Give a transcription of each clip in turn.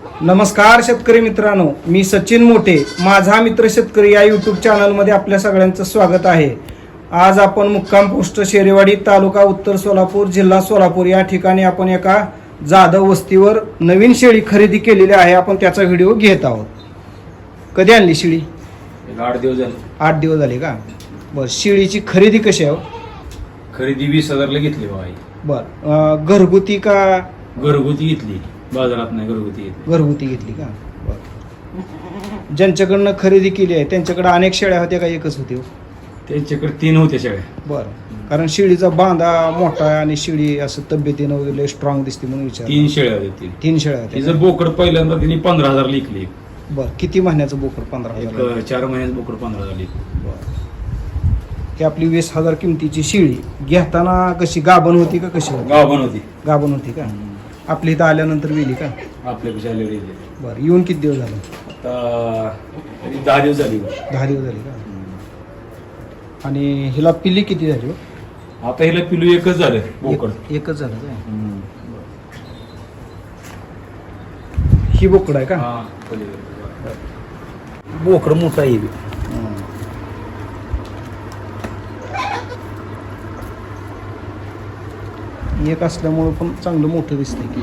नमस्कार शेतकरी मित्रांनो, मी सचिन मोठे, माझा मित्र शेतकरी या यूट्यूब चॅनलमध्ये आपल्या सगळ्यांचं स्वागत आहे. आज आपण मुक्काम पोस्ट शेरेवाडी, तालुका उत्तर सोलापूर, जिल्हा सोलापूर या ठिकाणी आपण एका जाधव वस्तीवर नवीन शेळी खरेदी केलेली आहे. आपण त्याचा व्हिडिओ घेत आहोत. कधी आणली शेळी? 8 दिवस झाले. 8 दिवस झाले का? बरं. शेळीची खरेदी कशी आहे? खरेदी 20,000 ला घेतली बाई. बरं. घरगुती का? घरगुती घेतली, बाजारात नाही, घरगुती घेतली. घरगुती घेतली का? बरं. ज्यांच्याकडनं खरेदी केली आहे त्यांच्याकडे अनेक शेळ्या होत्या का एकच होती? त्यांच्याकडे 3 होत्या शेळ्या. बरं. कारण शेळीचा बांधा मोठा आहे आणि शेळी असं तब्येतीनं वगैरे स्ट्रॉंग दिसते म्हणून विचार. 3 शेळ्या होत्या. 3 शेळ्या होत्या. तिचं बोकड पहिल्यांदा तिने 15,000 लिखली. बरं. किती महिन्याचं बोकड? 15,000. 4 महिन्याचं बोकड 15,000 लिखली. बरं. ही आपली 20,000 किमतीची शेळी घेताना कशी गाभण होती का कशी होती? गाभण होती. गाभण होती का? आपली इथं आल्यानंतर वेली का? आपल्यापेक्षा आलेली. बरं. येऊन किती दिवस झाले? आता 10 दिवस झाली. 10 दिवस झाले का? आणि हिला पिल्ली किती झाली? आता हिला पिलू एकच झालं बोकड. एकच झालं का? ही बोकड आहे का? हा, बोकड मोठा आहे. एक असल्यामुळे पण चांगलं मोठं दिसतंय की.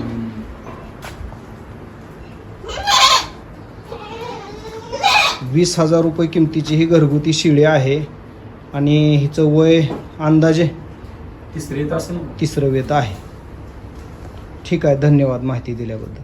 ₹20,000 किमतीची ही घरगुती शेळी आहे आणि हिचं वय अंदाजे 3 तास. 3रं वेत आहे. ठीक आहे. धन्यवाद माहिती दिल्याबद्दल.